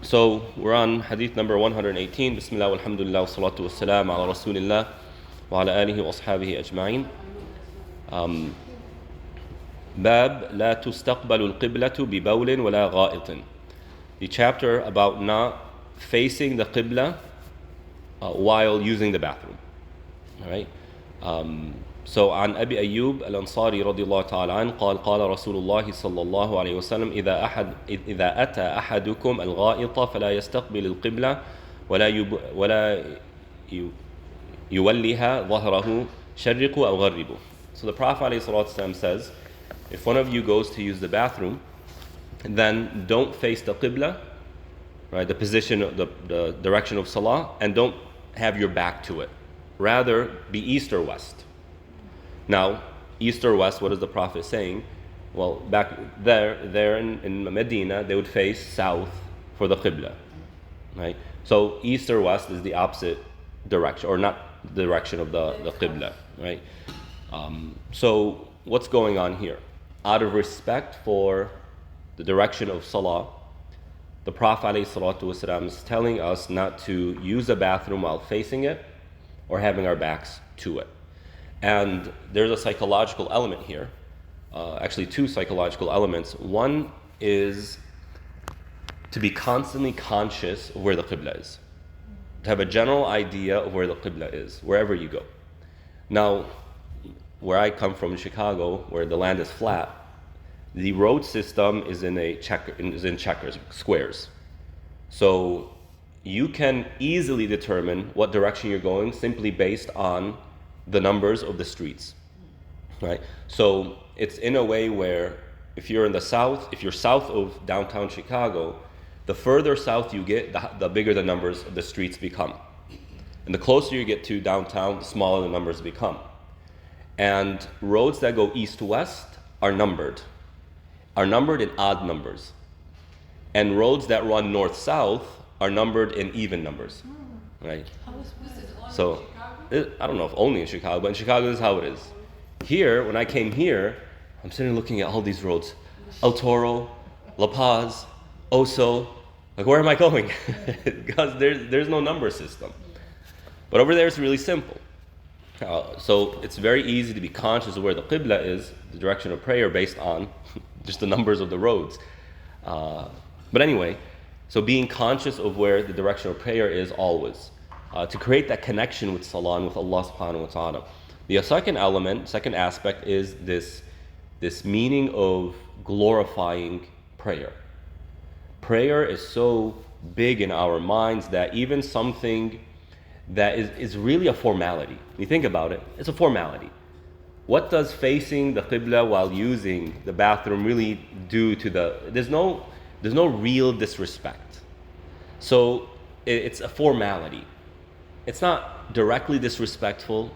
So we're on Hadith number 118. Bismillah walhamdulillah wa salatu wa salam ala rasulillah wa ala alihi wa ashabihi ajma'in. Bab la tustaqbalu al-qiblatu bi bawlin wa la gha'itin. The chapter about not facing the qibla while using the bathroom. All right. So عن أبي أيوب الأنصاري رضي الله تعالى عنه قال قال رسول الله صلى الله عليه وسلم إذا أتى أحدكم الغائط فلا يستقبل القبلة ولا يوليها ظهره شرقوا أو غربوا. So the Prophet ﷺ says, if one of you goes to use the bathroom, then don't face the qibla, right, the position, the direction of salah, and don't have your back to it. Rather, be east or west. Now, east or west, what is the Prophet saying? Well, back there in Medina, they would face south for the qibla, right? So east or west is the opposite direction, or not the direction of the qibla, right? So what's going on here? Out of respect for the direction of salah, the Prophet ﷺ is telling us not to use the bathroom while facing it or having our backs to it. And there's a psychological element here, actually two psychological elements. One is to be constantly conscious of where the qibla is, to have a general idea of where the qibla is, wherever you go. Now, where I come from in Chicago, where the land is flat, the road system is in checkers, squares. So you can easily determine what direction you're going simply based on the numbers of the streets, right? So it's in a way where if you're in the south, if you're south of downtown Chicago, the further south you get, the bigger the numbers of the streets become. And the closer you get to downtown, the smaller the numbers become. And roads that go east to west are numbered in odd numbers. And roads that run north-south are numbered in even numbers, right? So, I don't know if only in Chicago, but in Chicago this is how it is. Here, when I came here, I'm sitting looking at all these roads. El Toro, La Paz, Oso. Like, where am I going? Because there's no number system. But over there it's really simple. So it's very easy to be conscious of where the qibla is, the direction of prayer, based on just the numbers of the roads. But anyway, so being conscious of where the direction of prayer is always. To create that connection with salah and with Allah subhanahu wa ta'ala. The second aspect is this meaning of glorifying prayer. Prayer is so big in our minds that even something that is really a formality. When you think about it, it's a formality. What does facing the qibla while using the bathroom really do to there's no real disrespect. So it's a formality. It's not directly disrespectful,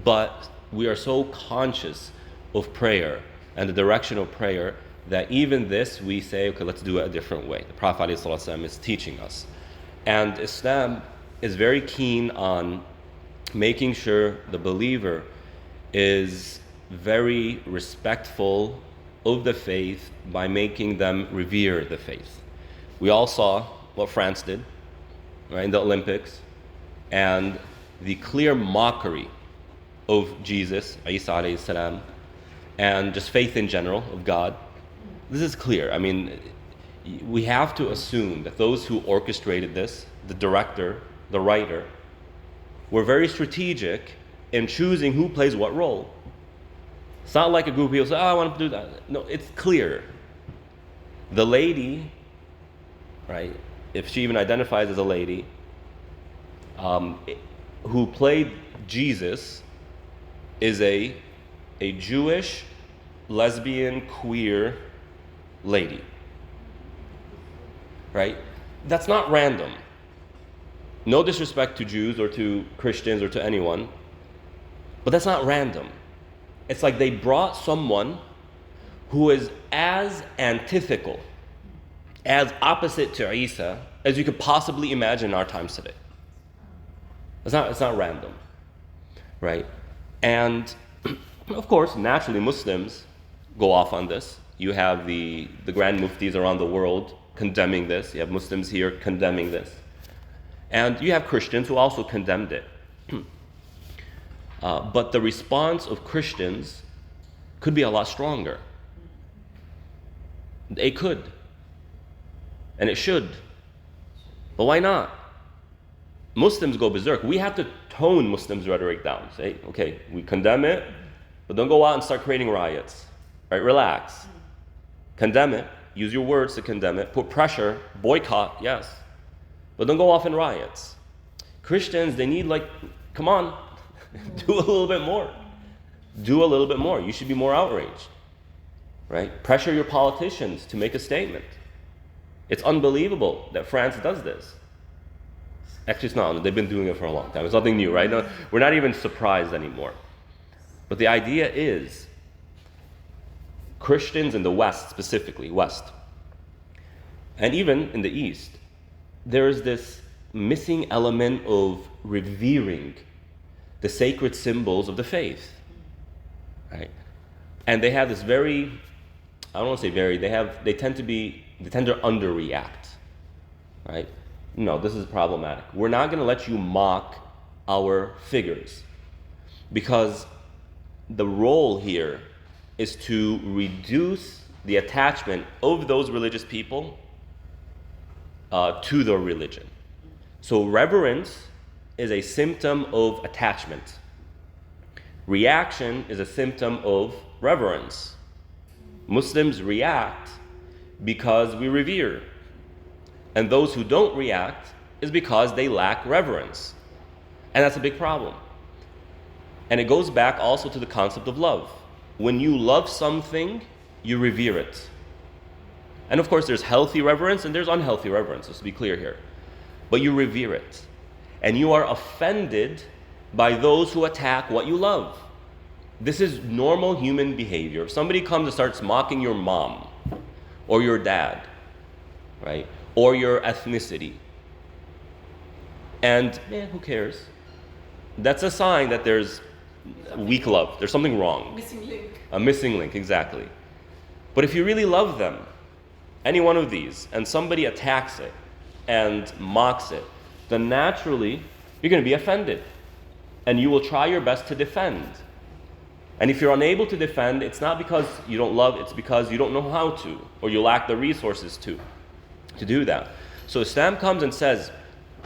but we are so conscious of prayer and the direction of prayer that even this we say, okay, let's do it a different way. The Prophet ﷺ is teaching us. And Islam is very keen on making sure the believer is very respectful of the faith by making them revere the faith. We all saw what France did, right, in the Olympics, and the clear mockery of Jesus, Isa alayhi salam, and just faith in general of God. This is clear. I mean, we have to assume that those who orchestrated this, the director, the writer, were very strategic in choosing who plays what role. It's not like a group of people say, I want to do that. No, it's clear. The lady, right, if she even identifies as a lady, who played Jesus is a Jewish, lesbian, queer lady, right? That's not random. No disrespect to Jews or to Christians or to anyone, but that's not random. It's like they brought someone who is as antithetical, as opposite to Isa as you could possibly imagine in our times today. It's not random, right? And of course, naturally, Muslims go off on this. You have the grand muftis around the world condemning this. You have Muslims here condemning this. And you have Christians who also condemned it. But the response of Christians could be a lot stronger. It could. And it should. But why not? Muslims go berserk. We have to tone Muslims' rhetoric down. Say, okay, we condemn it, but don't go out and start creating riots. Right? Relax. Condemn it. Use your words to condemn it. Put pressure. Boycott, yes. But don't go off in riots. Christians, they need come on, do a little bit more. Do a little bit more. You should be more outraged. Right? Pressure your politicians to make a statement. It's unbelievable that France does this. Actually, it's not. They've been doing it for a long time. It's nothing new, right? No, we're not even surprised anymore. But the idea is, Christians in the West, specifically, West, and even in the East, there is this missing element of revering the sacred symbols of the faith, right? And they have this very, I don't want to say very, they tend to underreact, right? No, this is problematic. We're not going to let you mock our figures, because the role here is to reduce the attachment of those religious people to their religion. So reverence is a symptom of attachment. Reaction is a symptom of reverence. Muslims react because we revere. And those who don't react is because they lack reverence. And that's a big problem. And it goes back also to the concept of love. When you love something, you revere it. And of course, there's healthy reverence and there's unhealthy reverence, just to be clear here. But you revere it. And you are offended by those who attack what you love. This is normal human behavior. If somebody comes and starts mocking your mom or your dad, right, or your ethnicity, and who cares? That's a sign that there's weak love. There's something wrong. Missing link. A missing link, exactly. But if you really love them, any one of these, and somebody attacks it and mocks it, then naturally you're going to be offended. And you will try your best to defend. And if you're unable to defend, it's not because you don't love, it's because you don't know how to, or you lack the resources to do that. So Islam comes and says,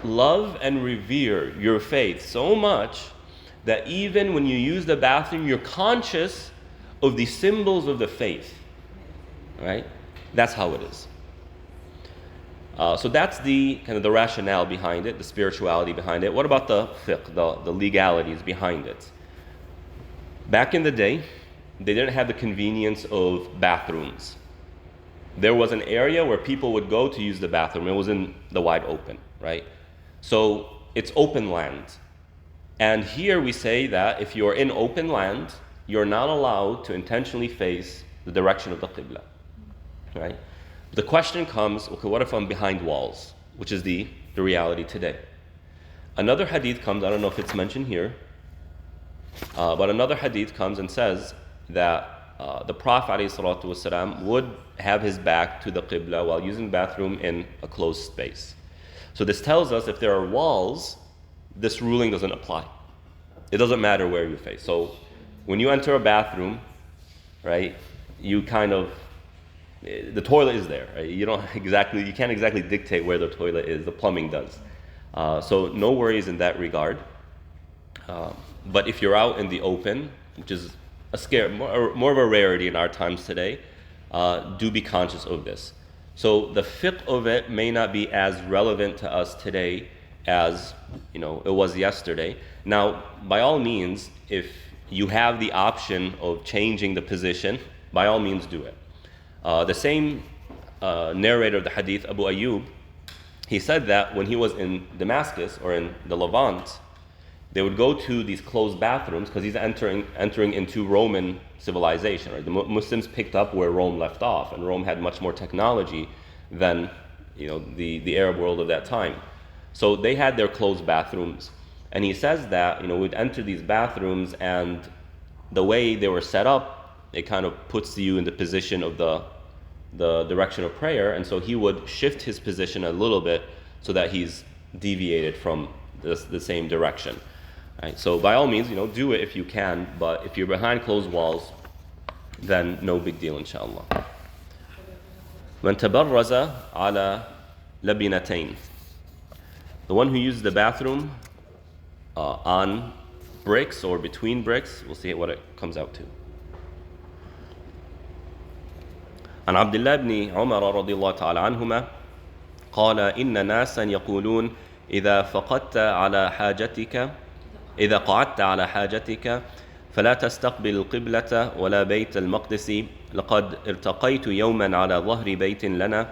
love and revere your faith so much that even when you use the bathroom, you're conscious of the symbols of the faith. Right? That's how it is. So that's the kind of the rationale behind it, the spirituality behind it. What about the fiqh, the legalities behind it? Back in the day, they didn't have the convenience of bathrooms. There was an area where people would go to use the bathroom. It was in the wide open, right? So it's open land. And here we say that if you're in open land, you're not allowed to intentionally face the direction of the qibla, right? The question comes, okay, what if I'm behind walls? Which is the reality today. Another hadith comes, I don't know if it's mentioned here, but another hadith comes and says that the Prophet ﷺ would have his back to the qibla while using the bathroom in a closed space. So this tells us if there are walls, this ruling doesn't apply. It doesn't matter where you face. So when you enter a bathroom, right, you kind of, the toilet is there, right? You can't exactly dictate where the toilet is. The plumbing does. So no worries in that regard. But if you're out in the open, which is more of a rarity in our times today, do be conscious of this. So the fiqh of it may not be as relevant to us today as it was yesterday. Now, by all means, if you have the option of changing the position, by all means do it. The same narrator of the hadith, Abu Ayyub, he said that when he was in Damascus or in the Levant, they would go to these closed bathrooms because he's entering into Roman civilization. Right? The Muslims picked up where Rome left off, and Rome had much more technology than the Arab world of that time. So they had their closed bathrooms, and he says that we'd enter these bathrooms, and the way they were set up, it kind of puts you in the position of the the direction of prayer, and so he would shift his position a little bit so that he's deviated from the same direction. Right? So by all means, do it if you can, but if you're behind closed walls, then no big deal, inshallah. من تبرز على لبنتين. The one who uses the bathroom on bricks or between bricks, we'll see what it comes out to. عن عبد الله بن عمر رضي الله تعالى عنهما قال إن ناسا يقولون إذا قعدت على حاجتك فلا تستقبل القبلة ولا بيت المقدس لقد ارتقيت يوما على ظهر بيت لنا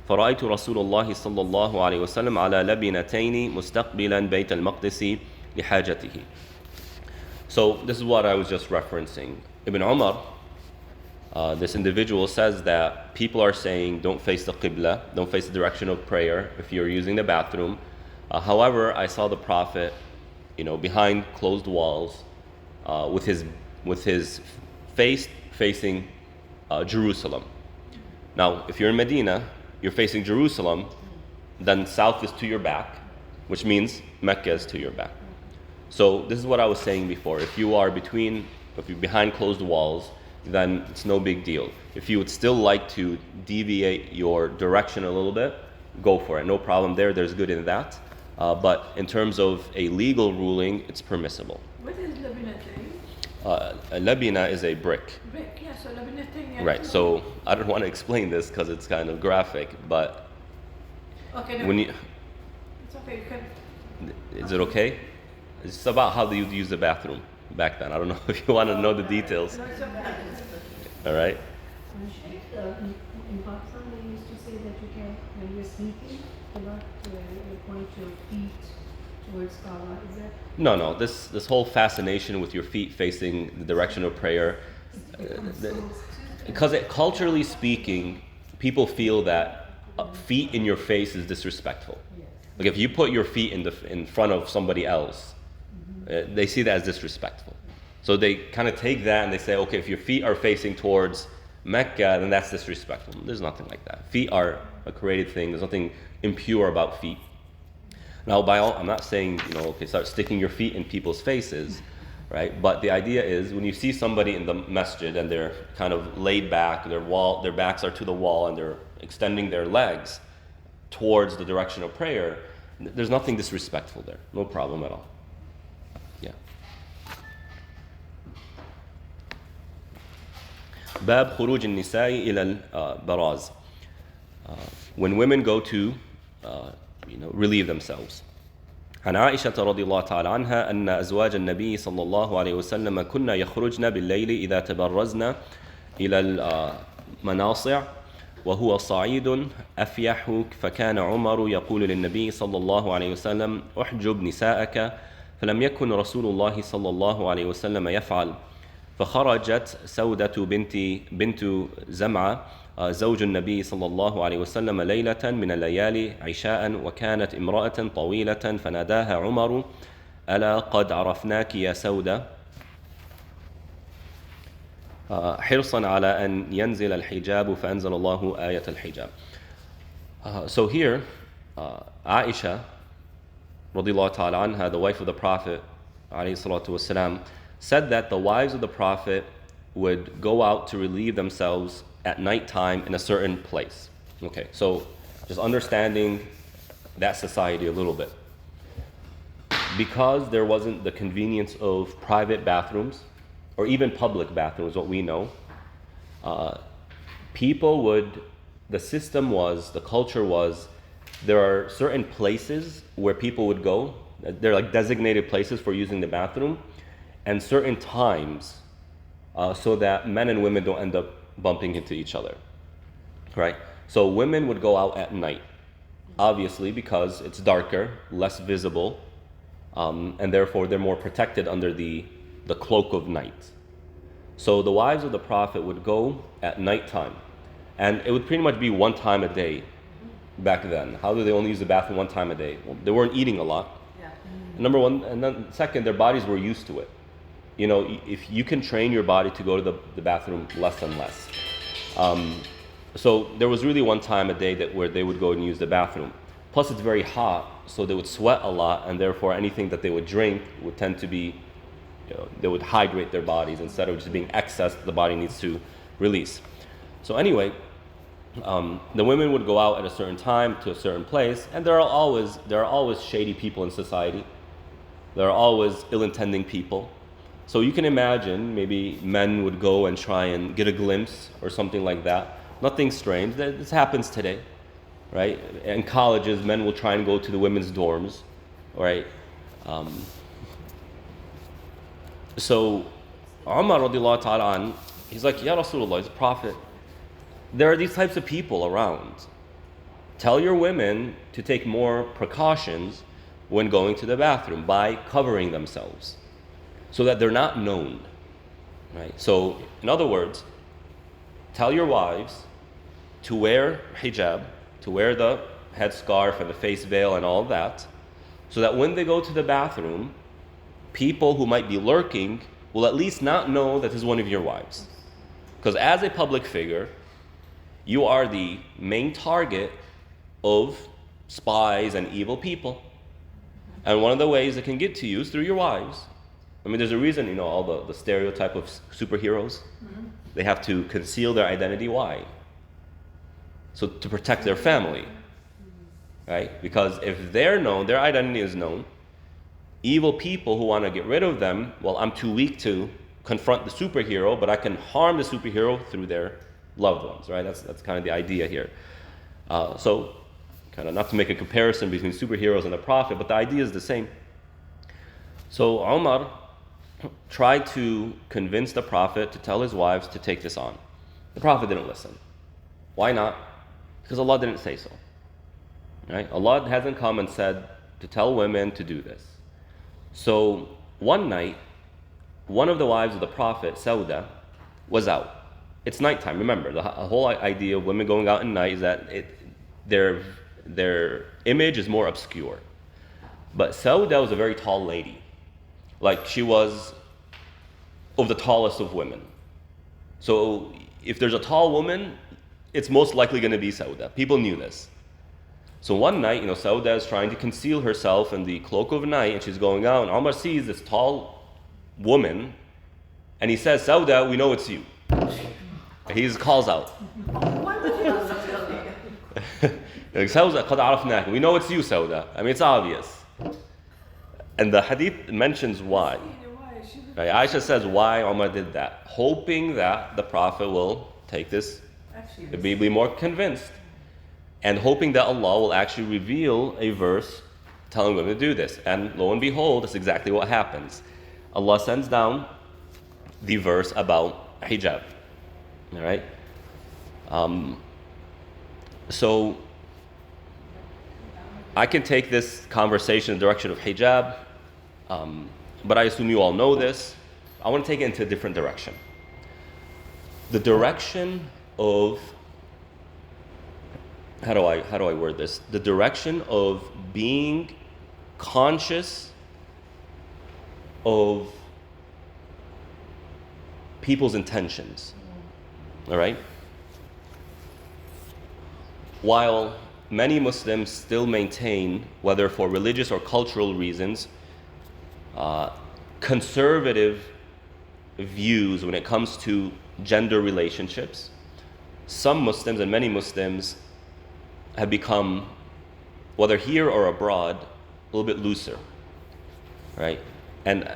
فرأيت رسول الله صلى الله عليه وسلم على لبنتين مستقبلا بيت المقدس لحاجته. So this is what I was just referencing. Ibn Umar, this individual says that people are saying don't face the qibla, don't face the direction of prayer if you're using the bathroom. However, I saw the Prophet, behind closed walls, with his face facing Jerusalem. Now, if you're in Medina, you're facing Jerusalem, then south is to your back, which means Mecca is to your back. So this is what I was saying before. If you're behind closed walls, then it's no big deal. If you would still like to deviate your direction a little bit, go for it. No problem there. There's good in that. But in terms of a legal ruling, it's permissible. What is labinatain? A labina is a brick. Brick, yeah, so labinatain. Right, so I don't want to explain this because it's kind of graphic, but okay, no. It's okay, you can. Is it okay? It's about how you use the bathroom back then. I don't know if you want to know the details. No, it's okay. All right. In Pakistan, they used to say that you can, when you're sleeping, do not point your feet towards Kaaba. Is that? No. This whole fascination with your feet facing the direction of prayer, because culturally speaking, people feel that feet in your face is disrespectful. Yes. Like if you put your feet in front of somebody else, they see that as disrespectful. So they kind of take that and they say, okay, if your feet are facing towards Mecca, then that's disrespectful. There's nothing like that. Feet are a created thing. There's nothing impure about feet. Now, I'm not saying, start sticking your feet in people's faces, right? But the idea is when you see somebody in the masjid and they're kind of laid back, their backs are to the wall and they're extending their legs towards the direction of prayer, there's nothing disrespectful there. No problem at all. Yeah. باب خروج النساء إلى البراز. When women go to relieve themselves. عن عائشة رضي الله تعالى عنها أن أزواج النبي صلى الله عليه وسلم كنا يخرجن بالليل إذا تبرزن إلى المناصع وهو صعيد أفيح فكان عمر يقول للنبي صلى الله عليه وسلم احجب نساءك فلم يكن رسول الله صلى الله عليه وسلم يفعل فخرجت سودة بنت زمعة زوج النبي صلى الله عليه وسلم ليلة من الليالي عشاء وكانت امرأة طويلة فناداها عمر ألا قد عرفناك يا سودة حرصا على أن ينزل الحجاب فأنزل الله آية الحجاب. So here, Aisha رضي الله تعالى عنها, the wife of the Prophet عليه الصلاة والسلام, said that the wives of the Prophet would go out to relieve themselves at nighttime in a certain place. Okay, so just understanding that society a little bit. Because there wasn't the convenience of private bathrooms, or even public bathrooms, what we know, the culture was, there are certain places where people would go, they're like designated places for using the bathroom, and certain times, so that men and women don't end up bumping into each other, right? So women would go out at night, obviously because it's darker, less visible, and therefore they're more protected under the cloak of night. So the wives of the Prophet would go at nighttime, and it would pretty much be one time a day back then. How do they only use the bathroom one time a day? Well, they weren't eating a lot. Yeah. Number one, and then second, their bodies were used to it. If you can train your body to go to the bathroom less and less. So there was really one time a day where they would go and use the bathroom. Plus it's very hot, so they would sweat a lot, and therefore anything that they would drink would tend to be, they would hydrate their bodies instead of just being excess that the body needs to release. So anyway, the women would go out at a certain time to a certain place, and there are always shady people in society. There are always ill-intending people. So you can imagine maybe men would go and try and get a glimpse or something like that. Nothing strange. This happens today, right? In colleges, men will try and go to the women's dorms, right? So Umar radiallahu ta'ala an, he's like, Ya Rasulullah, he's a prophet. There are these types of people around. Tell your women to take more precautions when going to the bathroom by covering themselves so that they're not known, right? So in other words, tell your wives to wear hijab, to wear the headscarf and the face veil and all that, so that when they go to the bathroom, people who might be lurking will at least not know that this is one of your wives. Because as a public figure, you are the main target of spies and evil people. And one of the ways it can get to you is through your wives. I mean, there's a reason, all the stereotype of superheroes. They have to conceal their identity. Why? So to protect their family, right? Because if they're known, their identity is known, evil people who want to get rid of them, well, I'm too weak to confront the superhero, but I can harm the superhero through their loved ones, right? That's kind of the idea here. So kind of not to make a comparison between superheroes and the Prophet, but the idea is the same. So Umar tried to convince the Prophet to tell his wives to take this on. The Prophet didn't listen. Why not? Because Allah didn't say so. Right? Allah hasn't come and said to tell women to do this. So one night, one of the wives of the Prophet, Sauda, was out. It's nighttime. Remember, the whole idea of women going out at night is that their image is more obscure. But Sauda was a very tall lady. Like, she was of the tallest of women. So if there's a tall woman, it's most likely going to be Sauda. People knew this. So one night, Sauda is trying to conceal herself in the cloak of night, and she's going out, and Umar sees this tall woman, and he says, Sauda, we know it's you. He calls out. Sauda, قد عرفناك. We know it's you, Sauda. I mean, it's obvious. And the hadith mentions why. Right? Aisha says why Umar did that, hoping that the Prophet will take this, be more convinced, and hoping that Allah will actually reveal a verse telling women to do this. And lo and behold, that's exactly what happens. Allah sends down the verse about hijab. All right? So I can take this conversation in the direction of hijab, but I assume you all know this. I want to take it into a different direction. The direction of, how do I word this? The direction of being conscious of people's intentions. All right? While many Muslims still maintain, whether for religious or cultural reasons, conservative views when it comes to gender relationships, some Muslims and many Muslims have become, whether here or abroad, a little bit looser, right? And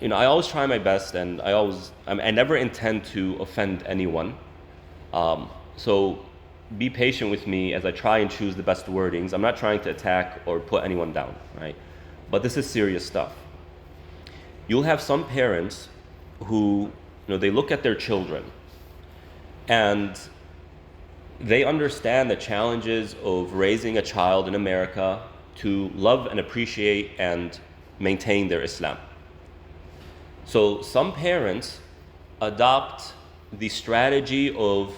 I always try my best, and I never intend to offend anyone. So be patient with me as I try and choose the best wordings. I'm not trying to attack or put anyone down, right? But this is serious stuff. You'll have some parents who, they look at their children and they understand the challenges of raising a child in America to love and appreciate and maintain their Islam. So some parents adopt the strategy of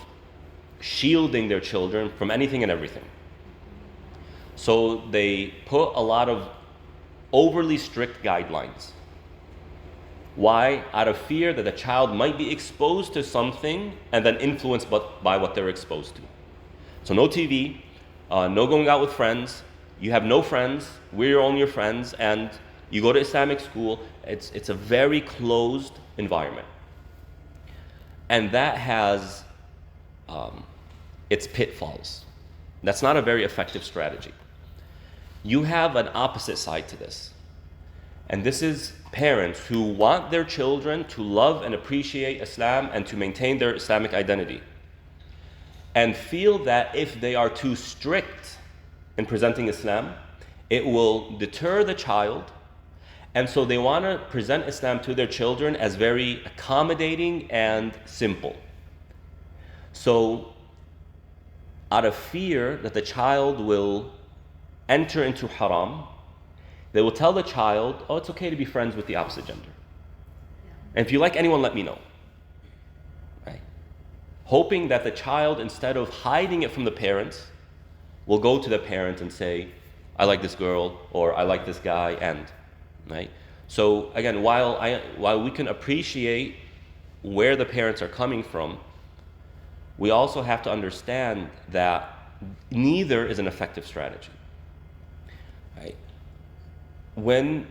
shielding their children from anything and everything. So they put a lot of overly strict guidelines. Why? Out of fear that the child might be exposed to something and then influenced by what they're exposed to. So no TV, no going out with friends. You have no friends. We're only your friends, and you go to Islamic school. It's a very closed environment, and that has its pitfalls. That's not a very effective strategy. You have an opposite side to this, and this is parents who want their children to love and appreciate Islam and to maintain their Islamic identity, and feel that if they are too strict in presenting Islam, it will deter the child, and so they want to present Islam to their children as very accommodating and simple. So, out of fear that the child will enter into haram, they will tell the child, oh, it's okay to be friends with the opposite gender. And if you like anyone, let me know. Right? Hoping that the child, instead of hiding it from the parents, will go to the parents and say, I like this girl, or I like this guy, and, right? So again, while we can appreciate where the parents are coming from, we also have to understand that neither is an effective strategy. Right? When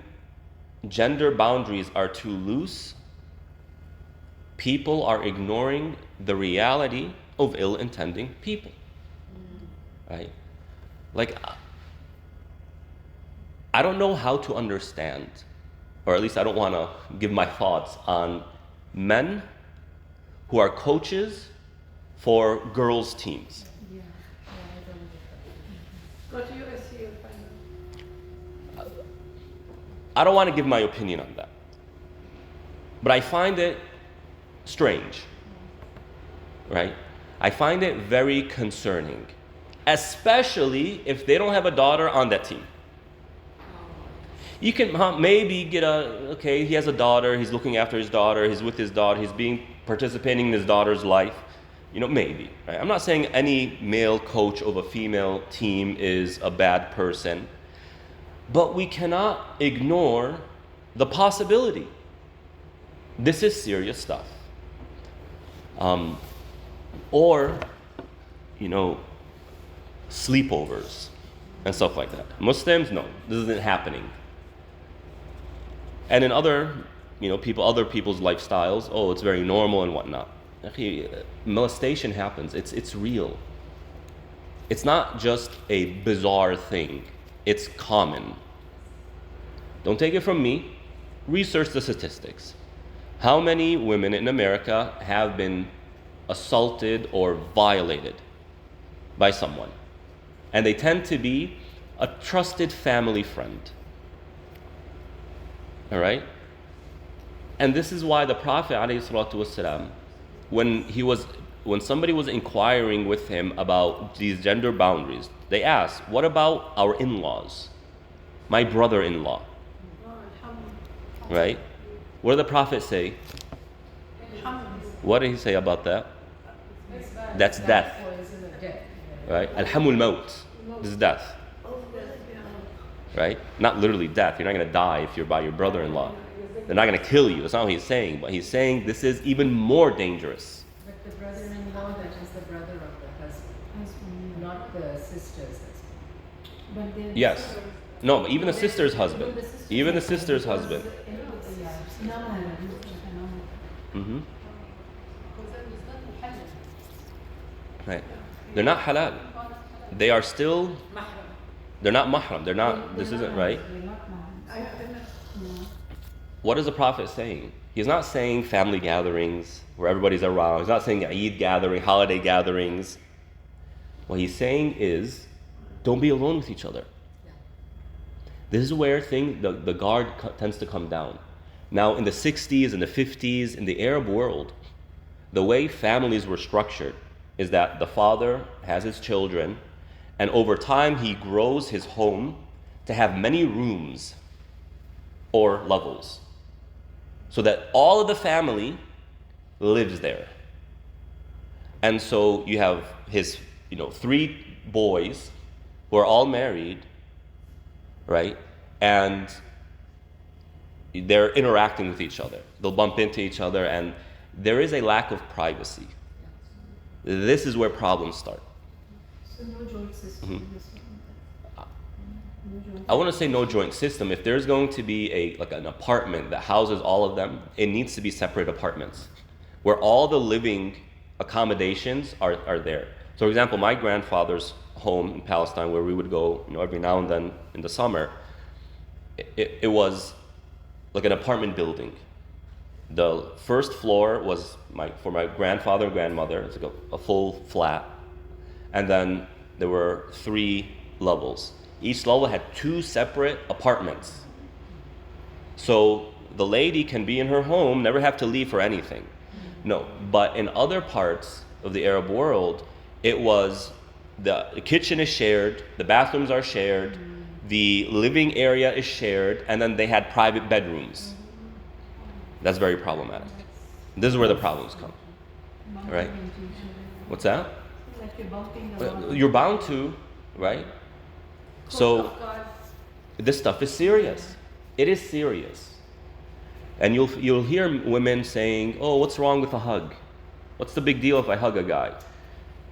gender boundaries are too loose, people are ignoring the reality of ill-intending people. Right? Like, I don't know how to understand, or at least I don't want to give my thoughts on men who are coaches for girls' teams. Yeah, I don't Go to USC, you'll find out. I don't want to give my opinion on that, but I find it strange, right? I find it very concerning, especially if they don't have a daughter on that team. You can maybe get okay, he has a daughter, he's looking after his daughter, he's with his daughter, he's participating in his daughter's life. Maybe. Right? I'm not saying any male coach of a female team is a bad person, but we cannot ignore the possibility. This is serious stuff. Or, sleepovers and stuff like that. Muslims, no, this isn't happening. And in other people's lifestyles, it's very normal and whatnot. Molestation happens. It's real. It's not just a bizarre thing. It's common. Don't take it from me. Research the statistics. How many women in America have been assaulted or violated by someone? And they tend to be a trusted family friend. All right? And this is why the Prophet ﷺ, when somebody was inquiring with him about these gender boundaries, they asked, what about our in-laws? My brother-in-law. Right? What did the Prophet say? What did he say about that? That's death. Right? Alhamul maut. This is death. Right? Not literally death. You're not going to die if you're by your brother-in-law. They're not going to kill you. That's not what he's saying. But he's saying this is even more dangerous. But the brother-in-law, that is the brother of the husband, not the sister's husband. But yes. No, but even the sister's husband. Even the sister's husband. Mm-hmm. Right. They're not halal. They are still... They're not mahram. They're not... This isn't right. What is the Prophet saying? He's not saying family gatherings where everybody's around. He's not saying Eid gathering, holiday gatherings. What he's saying is, don't be alone with each other. This is where the guard tends to come down. Now, in the 60s and the 50s, in the Arab world, the way families were structured is that the father has his children, and over time he grows his home to have many rooms or levels, so that all of the family lives there. And so you have his, 3 boys who are all married, right? And they're interacting with each other. They'll bump into each other, and there is a lack of privacy. This is where problems start. So no joint system Mhm. in this one. No joint. I want to say no joint system. If there's going to be an apartment that houses all of them, it needs to be separate apartments where all the living accommodations are there. So, for example, my grandfather's home in Palestine, where we would go, every now and then in the summer, it was like an apartment building. The first floor was for my grandfather and grandmother. It's like a full flat, and then there were 3 levels. Each level had 2 separate apartments. So the lady can be in her home, never have to leave for anything. No, but in other parts of the Arab world, it was the kitchen is shared, the bathrooms are shared, the living area is shared, and then they had private bedrooms. That's very problematic. This is where the problems come. Bumping Right. into each other. What's that? Like you're bumping along. You're bound to, right? So this stuff is serious. It is serious. And you'll hear women saying, "Oh, what's wrong with a hug? What's the big deal if I hug a guy?"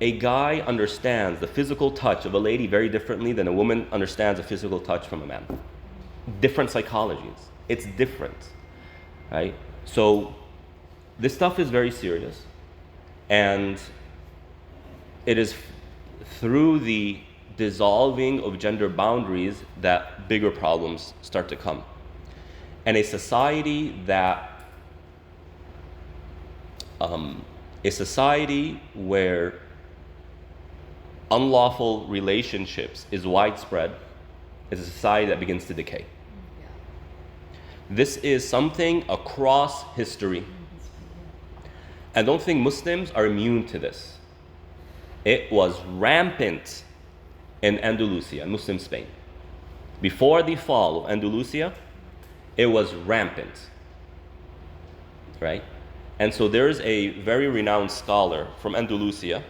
A guy understands the physical touch of a lady very differently than a woman understands the physical touch from a man. Different psychologies. It's different, right? So this stuff is very serious, and it is through the dissolving of gender boundaries that bigger problems start to come. And a society where unlawful relationships is widespread is a society that begins to decay. This is something across history. I don't think Muslims are immune to this. It was rampant in Andalusia, Muslim Spain. Before the fall of Andalusia, it was rampant, right? And so there's a very renowned scholar from Andalusia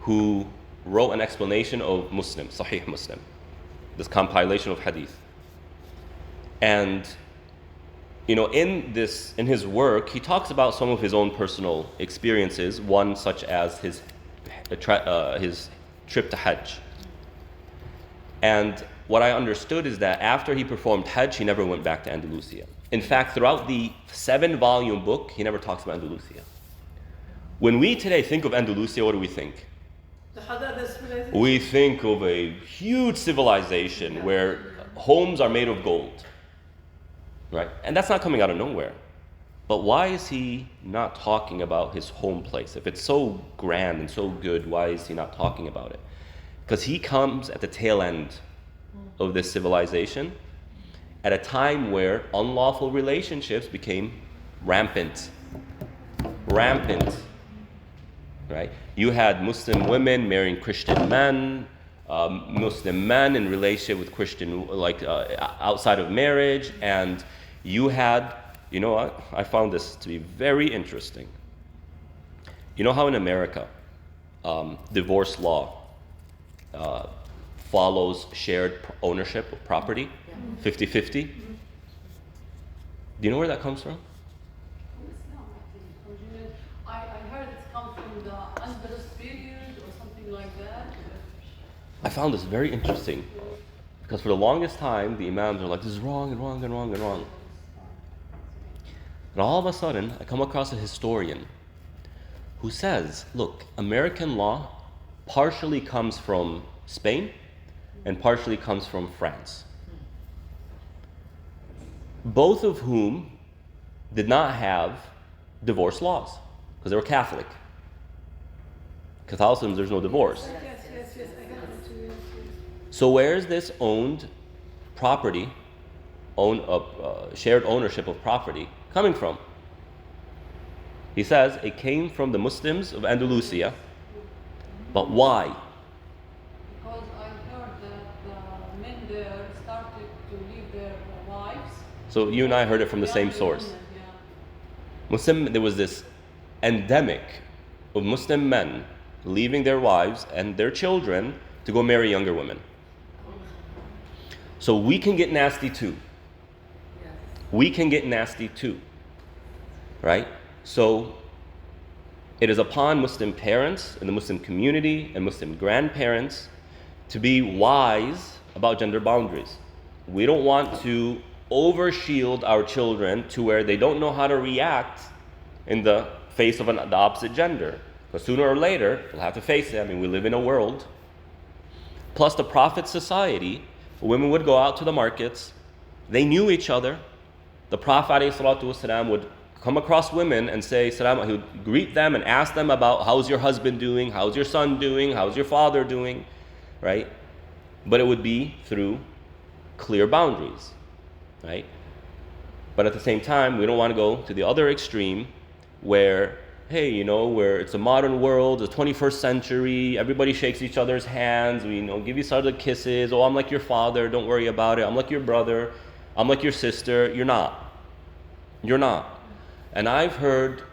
who wrote an explanation of Muslim, Sahih Muslim, this compilation of hadith. And in his work, he talks about some of his own personal experiences, one such as his trip to Hajj. And what I understood is that after he performed Hajj, he never went back to Andalusia. In fact, throughout the 7-volume book, he never talks about Andalusia. When we today think of Andalusia, what do we think? We think of a huge civilization where homes are made of gold, right? And that's not coming out of nowhere. But why is he not talking about his home place? If it's so grand and so good, why is he not talking about it? Because he comes at the tail end of this civilization at a time where unlawful relationships became rampant, right? You had Muslim women marrying Christian men, Muslim men in relationship with Christian, outside of marriage, and you had, I found this to be very interesting. You know how in America, divorce law follows shared ownership of property, 50-50? Do you know where that comes from? I heard it's come from the Andalus period or something like that. I found this very interesting because for the longest time, the imams are like, this is wrong and wrong and wrong and wrong. And all of a sudden, I come across a historian who says, look, American law partially comes from Spain and partially comes from France, both of whom did not have divorce laws because they were Catholic. Catholicism, there's no divorce. Yes, I got it too. Yes. So where is this owned property, shared ownership of property coming from? He says it came from the Muslims of Andalusia. But why? Because I heard that the men there started to leave their wives. So you and I heard it from the same source. There was this endemic of Muslim men leaving their wives and their children to go marry younger women. So we can get nasty too. We can get nasty too. Right? So, it is upon Muslim parents and the Muslim community and Muslim grandparents to be wise about gender boundaries. We don't want to overshield our children to where they don't know how to react in the face of the opposite gender. Because sooner or later, we'll have to face it. I mean, we live in a world. Plus the Prophet's society, women would go out to the markets. They knew each other. The Prophet ﷺ would come across women and say, salam, he would greet them and ask them about how's your husband doing, how's your son doing, how's your father doing, right? But it would be through clear boundaries, right? But at the same time, we don't want to go to the other extreme where, hey, you know, where it's a modern world, the 21st century, everybody shakes each other's hands, we, you know, give each other kisses, oh, I'm like your father, don't worry about it, I'm like your brother, I'm like your sister. You're not. You're not. And I've heard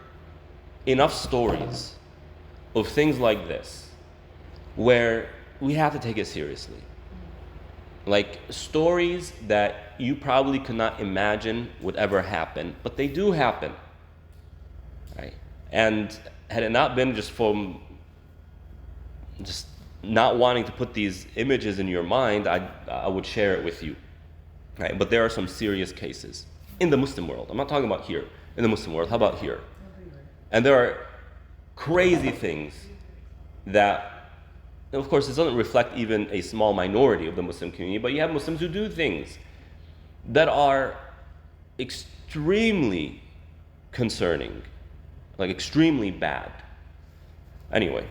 enough stories of things like this where we have to take it seriously. Like stories that you probably could not imagine would ever happen, but they do happen. Right? And had it not been just from just not wanting to put these images in your mind, I would share it with you. Right? But there are some serious cases in the Muslim world. I'm not talking about here. In the Muslim world, how about here? And there are crazy things that, of course, this doesn't reflect even a small minority of the Muslim community, but you have Muslims who do things that are extremely concerning, like extremely bad. Anyway.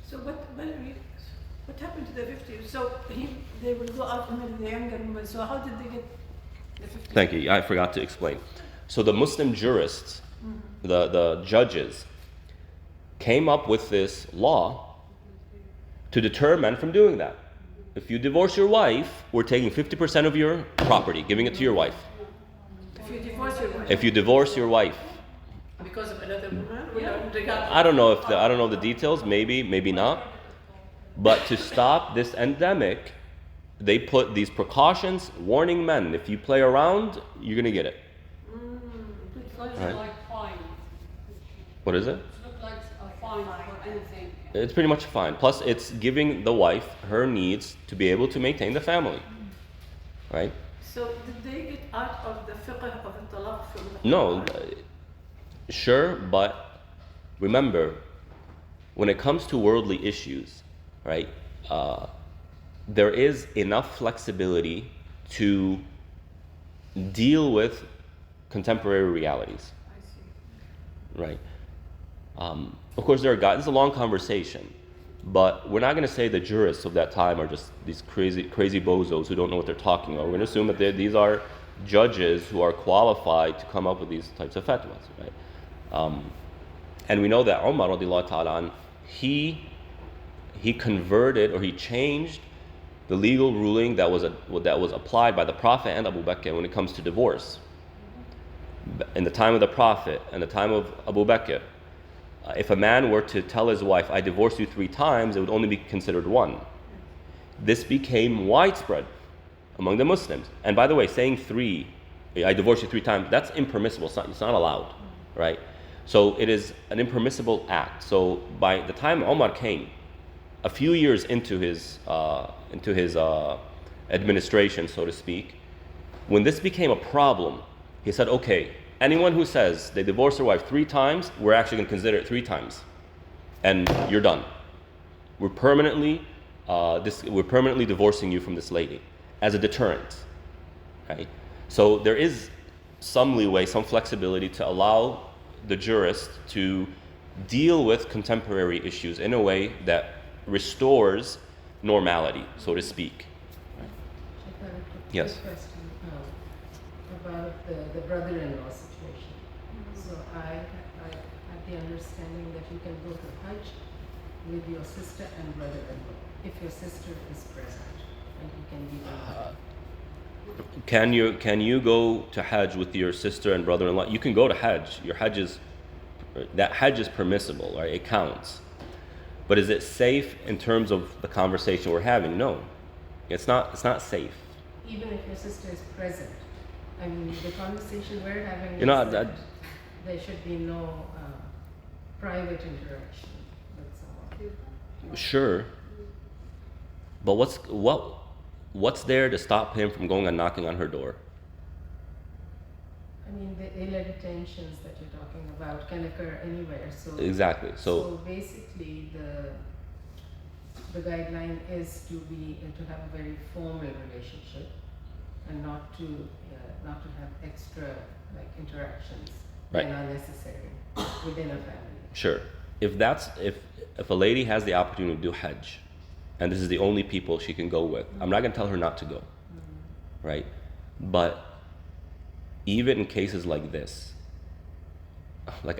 So what happened to the 50? So they would go out and marry the younger women. So how did they get the 50? Thank you. I forgot to explain. So the Muslim jurists, the judges, came up with this law to deter men from doing that. If you divorce your wife, we're taking 50% of your property, giving it to your wife. If you divorce your wife? If you divorce your wife. Because of another woman? I don't know the details, maybe not. But to stop this endemic, they put these precautions, warning men, if you play around, you're going to get it. It's Right. like fine. What is it? It looks like a fine for anything. It's pretty much fine. Plus, it's giving the wife her needs to be able to maintain the family. Right? So did they get out of the fiqh of the talaq from the No. Quran? Sure, but remember, when it comes to worldly issues, right, there is enough flexibility to deal with contemporary realities. I see. Right. Of course, there are guys. This is a long conversation, but we're not going to say the jurists of that time are just these crazy bozos who don't know what they're talking about. We're going to assume that these are judges who are qualified to come up with these types of fatwas, right? And we know that Umar radiallahu ta'ala, he converted or he changed the legal ruling that was applied by the Prophet and Abu Bakr when it comes to divorce. In the time of the Prophet and the time of Abu Bakr, if a man were to tell his wife, I divorce you 3 times, it would only be considered 1. This became widespread among the Muslims. And by the way, saying 3, I divorce you 3 times, that's impermissible. It's not allowed, right? So it is an impermissible act. So by the time Umar came, a few years into his administration, so to speak, when this became a problem, he said, okay, anyone who says they divorce their wife 3 times, we're actually going to consider it 3 times. And you're done. We're permanently divorcing you from this lady as a deterrent. Right? So there is some leeway, some flexibility to allow the jurist to deal with contemporary issues in a way that restores normality, so to speak. Yes. Question about the brother-in-law situation. So I have the understanding that you can go to Hajj with your sister and brother-in-law if your sister is present, and you can be there. Can you go to Hajj with your sister and brother-in-law? You can go to Hajj. That Hajj is permissible, right? It counts. But is it safe in terms of the conversation we're having? No, it's not safe. Even if your sister is present, I mean, the conversation we're having You know, is that there should be no private interaction with someone. Sure. But what's there to stop him from going and knocking on her door? I mean, the illegal detentions that you're talking about can occur anywhere. So Exactly. So basically, the guideline is to have a very formal relationship, and not to have extra interactions Right. that are necessary within a family. sure. If a lady has the opportunity to do Hajj, and this is the only people she can go with, I'm not going to tell her not to go, right? But even in cases like this,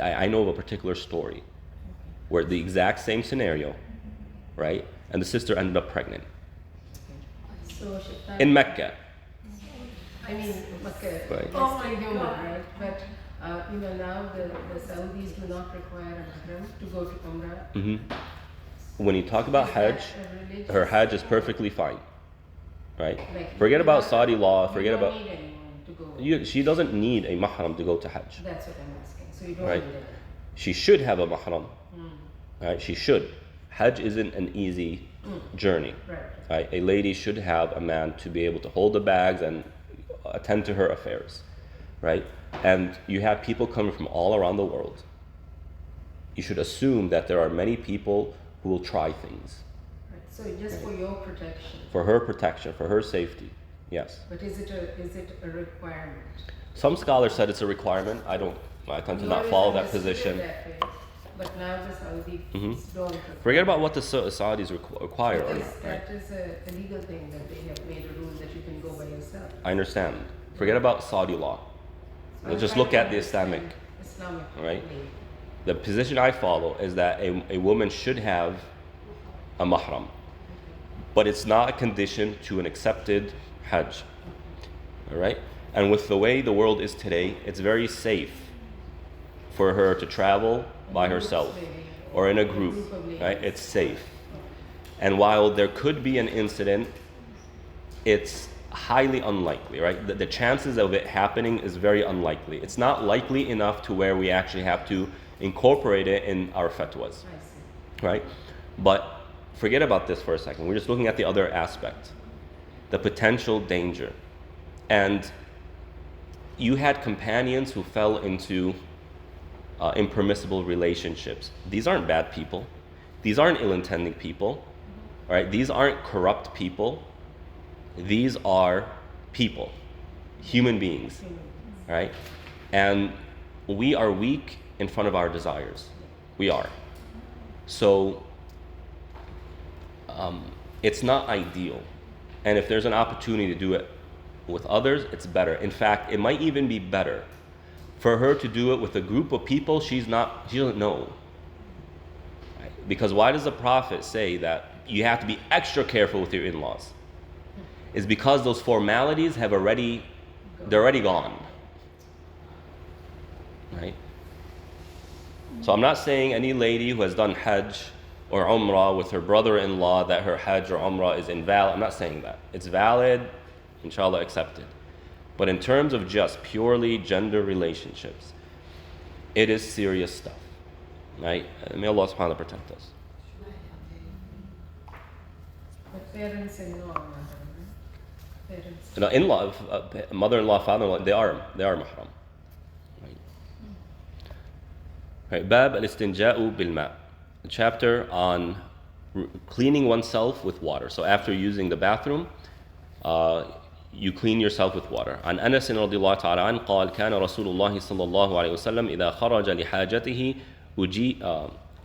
I know of a particular story where the exact same scenario, right? And the sister ended up pregnant So in Mecca. I mean, Makkah, Right. it's Oh my still human, God. right? But now the Saudis do not require a mahram to go to Umrah. hmm When you talk about Is that Hajj, a religious- her Hajj is perfectly fine, right? Like, Forget you about don't- Saudi law. you Forget don't about need anyone to go. she doesn't need a mahram to go to Hajj. That's what I'm asking. So you don't Right. need it. She should have a mahram, right? She should. Hajj isn't an easy journey, Right. right? A lady should have a man to be able to hold the bags and attend to her affairs, right? And you have people coming from all around the world. You should assume that there are many people who will try things Right. So just for your protection. for her protection, for her safety. Yes. But is it a requirement? Some scholars said it's a requirement. I tend to not follow that position. That way, but now the Saudis don't. require Forget about what the Saudis require or Because not, right? that is a legal thing that they have made a rule that you can go by yourself. I understand. Forget about Saudi law. Let's just look at the Islamic. Right. law. The position I follow is that a woman should have a mahram, but it's not a condition to an accepted Hajj. All right? And with the way the world is today, it's very safe for her to travel by herself or in a group, right? It's safe. And while there could be an incident, it's highly unlikely, right? The chances of it happening is very unlikely. It's not likely enough to where we actually have to incorporate it in our fatwas, I see. right? But forget about this for a second. We're just looking at the other aspect, the potential danger. And you had companions who fell into impermissible relationships. These aren't bad people. These aren't ill-intending people, right? These aren't corrupt people. These are people, human beings, right? And we are weak in front of our desires. We are. So it's not ideal. And if there's an opportunity to do it with others, it's better. In fact, it might even be better for her to do it with a group of people she doesn't know. Right? Because why does the Prophet say that you have to be extra careful with your in-laws? Is because those formalities they're already gone. Right? So I'm not saying any lady who has done Hajj or Umrah with her brother-in-law that her Hajj or Umrah is invalid. I'm not saying that. It's valid, inshallah accepted. But in terms of just purely gender relationships, it is serious stuff. Right? May Allah subhanahu wa ta'ala protect us. But parents-in-law are mahram, right? Parents. Now, in-law, mother-in-law, father-in-law, they are mahram. Right? Right. Bab al-istinja'u bil-ma'. A chapter on cleaning oneself with water. So after using the bathroom, you clean yourself with water. عن أنس رضي الله تعالى عنه قال كان رسول الله صلى الله عليه وسلم إذا خرج لحاجته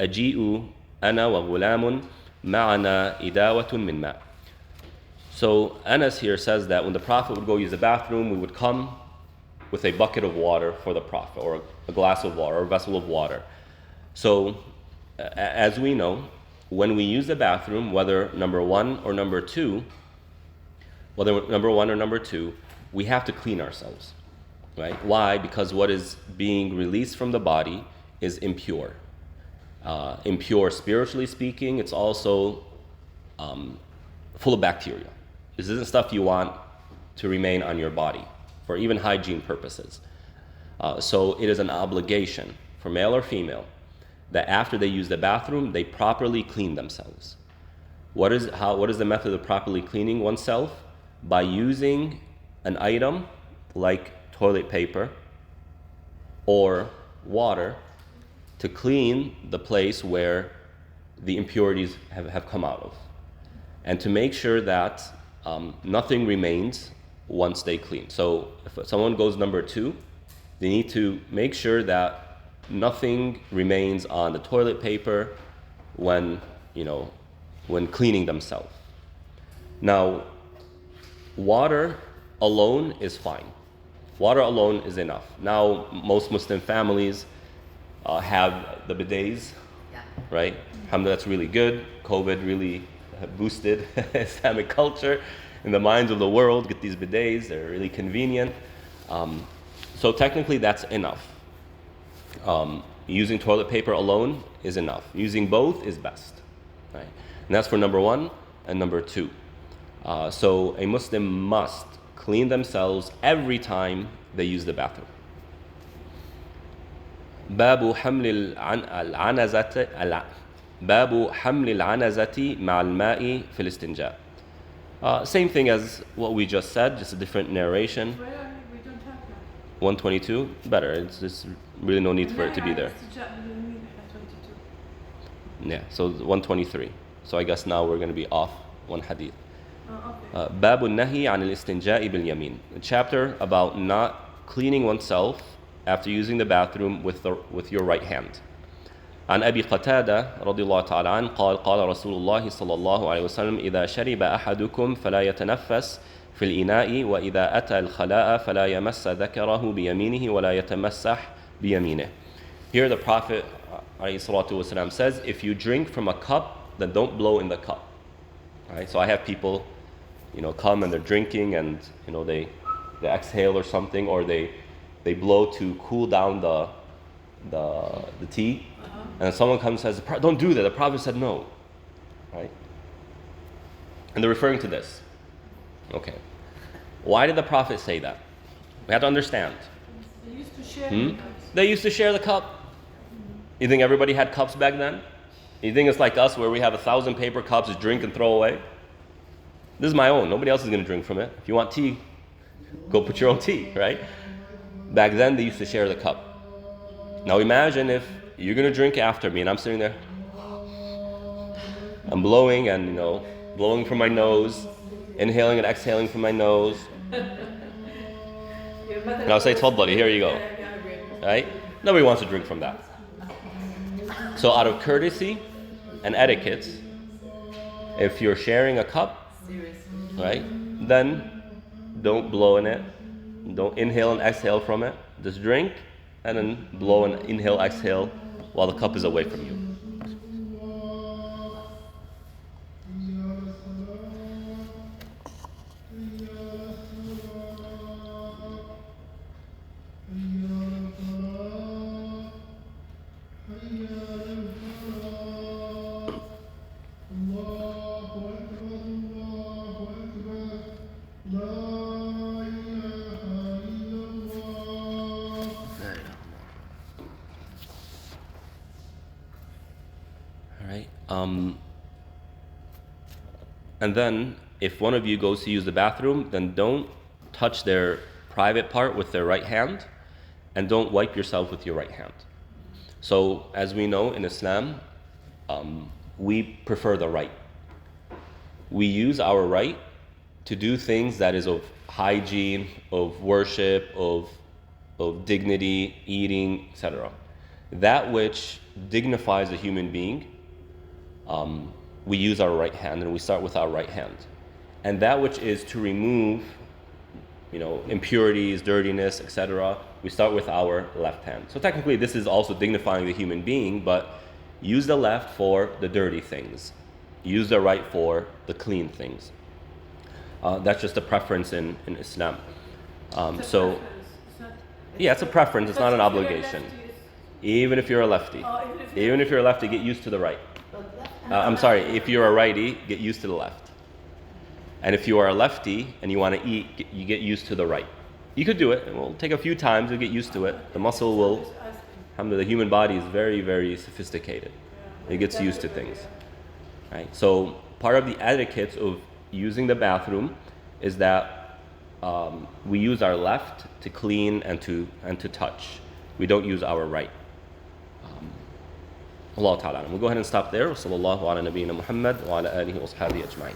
أجيء أنا وغلام معنا إداوة من ماء. So Anas here says that when the Prophet would go use the bathroom, we would come with a bucket of water for the Prophet, or a glass of water, or a vessel of water. So as we know, when we use the bathroom, whether number one or number two, we have to clean ourselves, right? Why? Because what is being released from the body is impure. Impure spiritually speaking, it's also full of bacteria. This isn't stuff you want to remain on your body for even hygiene purposes. So it is an obligation for male or female that after they use the bathroom, they properly clean themselves. What is the method of properly cleaning oneself? By using an item like toilet paper or water to clean the place where the impurities have come out of, and to make sure that nothing remains once they clean. So if someone goes number 2, they need to make sure that nothing remains on the toilet paper when cleaning themselves. Now, water alone is fine. Water alone is enough. Now, most Muslim families have the bidets, right? Alhamdulillah, that's really good. COVID really boosted Islamic culture in the minds of the world. Get these bidets, they're really convenient. So technically that's enough. Using toilet paper alone is enough. Using both is best, right? And that's for number 1 and number 2. So a Muslim must clean themselves every time they use the bathroom. باب حمل العنزة مع الماء في الاستنجاء. Same thing as what we just said, just a different narration. Where we don't have that. 122, better. It's just really no need for it to be there. Yeah, so 123. So I guess now we're going to be off one hadith. Okay. باب النهي عن الاستنجاء باليمين. A chapter about not cleaning oneself after using the bathroom with your right hand. عن أبي قتادة رضي الله تعالى عنه قال قال رسول الله صلى الله عليه وسلم إذا شرب أحدكم فلا يتنفس في الإناء وإذا أتى الخلاء فلا يمس ذكره بيمينه ولا يتمسح بيمينه. Here the Prophet عليه الصلاة والسلام says, if you drink from a cup, then don't blow in the cup. Right? So I have people, come and they're drinking and they exhale or something, or they blow to cool down the tea. And someone comes and says, don't do that. The Prophet said no. Right? And they're referring to this. Okay. Why did the Prophet say that? We have to understand. They used to share. They used to share the cup. You think everybody had cups back then? You think it's like us where we have 1,000 paper cups to drink and throw away? This is my own. Nobody else is going to drink from it. If you want tea, go put your own tea, right? Back then, they used to share the cup. Now imagine if you're going to drink after me and I'm sitting there. I'm blowing and, blowing from my nose, inhaling and exhaling from my nose. And I'll say, "Tfaddali, here you go." Right? Nobody wants to drink from that. So out of courtesy and etiquette, if you're sharing a cup, right, then don't blow in it. Don't inhale and exhale from it. Just drink and then blow and inhale, exhale while the cup is away from you. And then, if one of you goes to use the bathroom, then don't touch their private part with their right hand, and don't wipe yourself with your right hand. So, as we know in Islam, we prefer the right. We use our right to do things that is of hygiene, of worship, of dignity, eating, etc. That which dignifies a human being, we use our right hand, and we start with our right hand. And that which is to remove, impurities, dirtiness, etc., we start with our left hand. So technically this is also dignifying the human being, but use the left for the dirty things. Use the right for the clean things. That's just a preference in Islam. Yeah, it's a preference, it's not an obligation. Even if you're a lefty. Even if you're a lefty, get used to the right. I'm sorry, if you're a righty, get used to the left. And if you are a lefty and you want to eat, you get used to the right. You could do it. It will take a few times to get used to it. The muscle will... Alhamdulillah, the human body is very, very sophisticated. It gets used to things. Right? So part of the etiquette of using the bathroom is that we use our left to clean and to touch. We don't use our right. Allah Ta'ala. We'll go ahead and stop there. Wa sallallahu ala nabiyyina Muhammad wa ala alihi wa ashabihi ajma'in.